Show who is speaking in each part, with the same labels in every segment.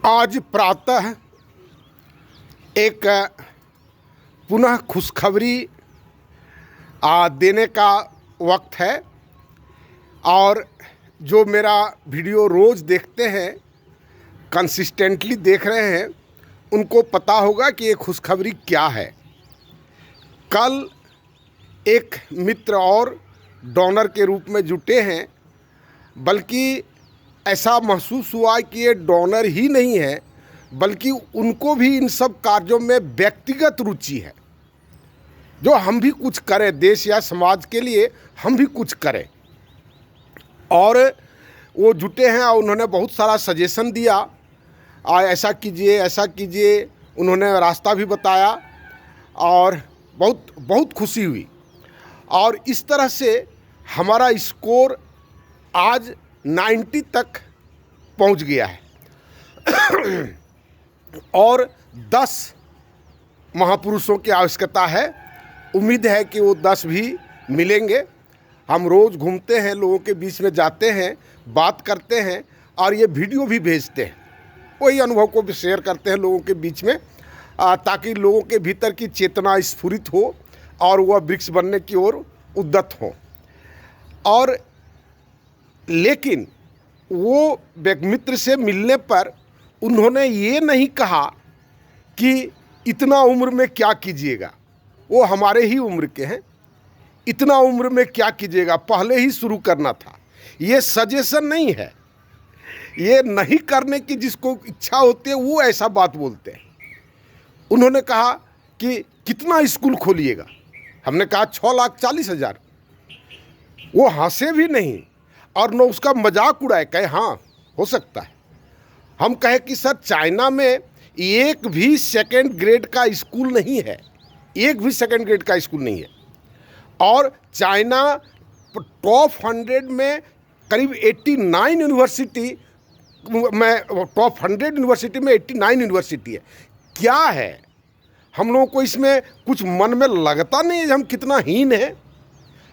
Speaker 1: आज प्रातः एक पुनः खुशखबरी देने का वक्त है और जो मेरा वीडियो रोज़ देखते हैं, कंसिस्टेंटली देख रहे हैं, उनको पता होगा कि ये खुशखबरी क्या है। कल एक मित्र और डोनर के रूप में जुटे हैं, बल्कि ऐसा महसूस हुआ कि ये डोनर ही नहीं है, बल्कि उनको भी इन सब कार्यों में व्यक्तिगत रुचि है। जो हम भी कुछ करें देश या समाज के लिए, हम भी कुछ करें, और वो जुटे हैं और उन्होंने बहुत सारा सजेशन दिया, ऐसा कीजिए ऐसा कीजिए। उन्होंने रास्ता भी बताया और बहुत खुशी हुई। और इस तरह से हमारा स्कोर आज 90 तक पहुंच गया है और 10 महापुरुषों की आवश्यकता है। उम्मीद है कि वो 10 भी मिलेंगे। हम रोज़ घूमते हैं, लोगों के बीच में जाते हैं, बात करते हैं और ये वीडियो भी भेजते हैं। वही अनुभव को भी शेयर करते हैं लोगों के बीच में, ताकि लोगों के भीतर की चेतना स्फुरित हो और वह वृक्ष बनने की ओर उद्यत हो। और लेकिन वो मित्र से मिलने पर उन्होंने ये नहीं कहा कि इतना उम्र में क्या कीजिएगा, वो हमारे ही उम्र के हैं, इतना उम्र में क्या कीजिएगा, पहले ही शुरू करना था। ये सजेशन नहीं है, ये नहीं करने की जिसको इच्छा होती है वो ऐसा बात बोलते हैं। उन्होंने कहा कि कितना स्कूल खोलिएगा, हमने कहा 6,40,000। वो हंसे भी नहीं और न उसका मजाक उड़ाए, कहे हाँ हो सकता है। हम कहे कि सर चाइना में एक भी सेकेंड ग्रेड का स्कूल नहीं है, एक भी सेकेंड ग्रेड का स्कूल नहीं है। और चाइना टॉप 100 में करीब 89 यूनिवर्सिटी में, टॉप 100 यूनिवर्सिटी में 89 यूनिवर्सिटी है। क्या है, हम लोगों को इसमें कुछ मन में लगता नहीं है हम कितना हीन है।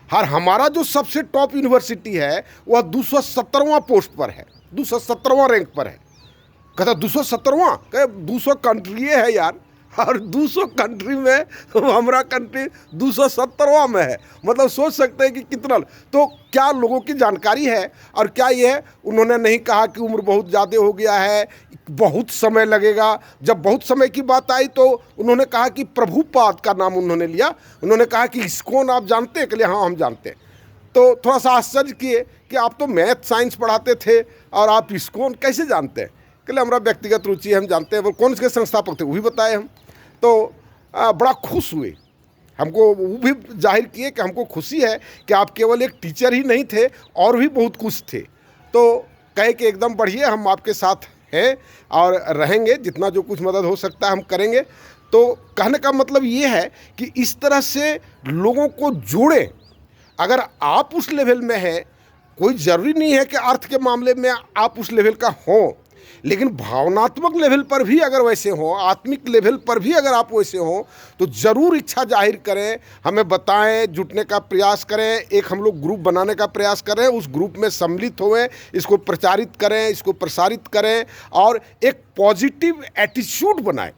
Speaker 1: हमारा जो सबसे टॉप यूनिवर्सिटी है वह 217वां पोस्ट पर है, 217वां रैंक पर है। कहता 217वां, कहे 200 कंट्री है यार, और 200 कंट्री में हमारा कंट्री 217वां में है। मतलब सोच सकते हैं कि कितना। तो क्या लोगों की जानकारी है। और क्या ये है, उन्होंने नहीं कहा कि उम्र बहुत ज़्यादा हो गया है, बहुत समय लगेगा। जब बहुत समय की बात आई तो उन्होंने कहा कि प्रभुपाद का नाम उन्होंने लिया। उन्होंने कहा कि इस्कॉन आप जानते हैं? के लिए हाँ हम जानते हैं। तो थोड़ा सा आश्चर्य किए कि आप तो मैथ साइंस पढ़ाते थे और आप इस्कॉन कैसे जानते हैं? के लिए हमारा व्यक्तिगत रुचि है, हम जानते हैं। वो कौन से संस्थापक थे वो भी बताए हम। तो बड़ा खुश हुए, हमको वो भी जाहिर किए कि हमको खुशी है कि आप केवल एक टीचर ही नहीं थे, और भी बहुत कुछ थे। तो कहे कि एकदम बढ़िए, हम आपके साथ हैं और रहेंगे, जितना जो कुछ मदद हो सकता है हम करेंगे। तो कहने का मतलब ये है कि इस तरह से लोगों को जोड़ें। अगर आप उस लेवल में हैं, कोई ज़रूरी नहीं है कि अर्थ के मामले में आप उस लेवल का हों, लेकिन भावनात्मक लेवल पर भी अगर वैसे हों, आत्मिक लेवल पर भी अगर आप वैसे हों, तो ज़रूर इच्छा जाहिर करें, हमें बताएं, जुटने का प्रयास करें। एक हम लोग ग्रुप बनाने का प्रयास करें, उस ग्रुप में सम्मिलित हों, इसको प्रचारित करें, इसको प्रसारित करें और एक पॉजिटिव एटीट्यूड बनाएं।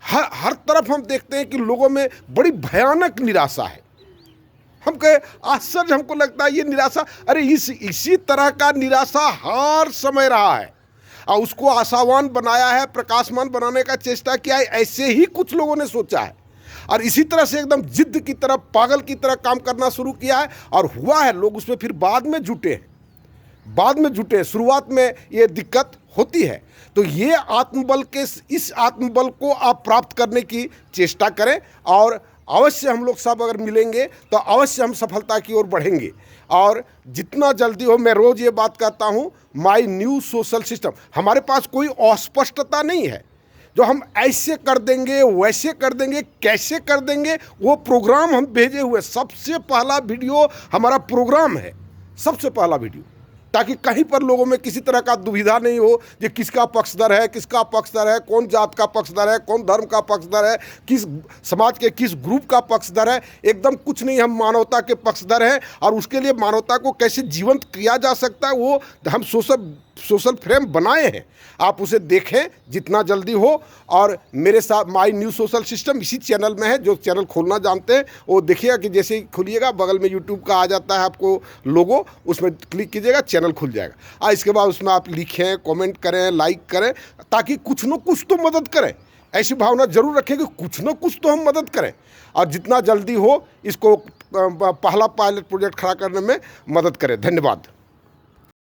Speaker 1: हर तरफ हम देखते हैं कि लोगों में बड़ी भयानक निराशा है। हम कहे आश्चर्य, हमको लगता है ये निराशा, अरे इसी तरह का निराशा हर समय रहा है और उसको आशावान बनाया है, प्रकाशमान बनाने का चेष्टा किया है। ऐसे ही कुछ लोगों ने सोचा है और इसी तरह से एकदम जिद्द की तरह, पागल की तरह काम करना शुरू किया है और हुआ है। लोग उसमें फिर बाद में जुटे हैं। शुरुआत में ये दिक्कत होती है। तो ये आत्मबल के, इस आत्मबल को आप प्राप्त करने की चेष्टा करें और अवश्य हम लोग सब अगर मिलेंगे तो अवश्य हम सफलता की ओर बढ़ेंगे। और जितना जल्दी हो, मैं रोज़ ये बात कहता हूँ, माय न्यू सोशल सिस्टम। हमारे पास कोई अस्पष्टता नहीं है जो हम ऐसे कर देंगे, वैसे कर देंगे, कैसे कर देंगे। वो प्रोग्राम हम भेजे हुए, सबसे पहला वीडियो हमारा प्रोग्राम है, सबसे पहला वीडियो, ताकि कहीं पर लोगों में किसी तरह का दुविधा नहीं हो कि किसका पक्षधर है, किसका पक्षधर है, कौन जात का पक्षधर है, कौन धर्म का पक्षधर है, किस समाज के किस ग्रुप का पक्षधर है। एकदम कुछ नहीं, हम मानवता के पक्षधर हैं और उसके लिए मानवता को कैसे जीवंत किया जा सकता है वो हम सोशल सोशल फ्रेम बनाए हैं, आप उसे देखें जितना जल्दी हो। और मेरे साथ माई न्यू सोशल सिस्टम इसी चैनल में है, जो चैनल खोलना जानते हैं वो देखिएगा कि जैसे ही खोलिएगा बगल में यूट्यूब का आ जाता है आपको लोगो, उसमें क्लिक कीजिएगा, चैनल खुल जाएगा। और इसके बाद उसमें आप लिखें, कमेंट करें, लाइक करें, ताकि कुछ न कुछ तो मदद करें। ऐसी भावना जरूर रखें कि कुछ न कुछ तो हम मदद करें, और जितना जल्दी हो इसको पहला पायलट प्रोजेक्ट खड़ा करने में मदद करें। धन्यवाद।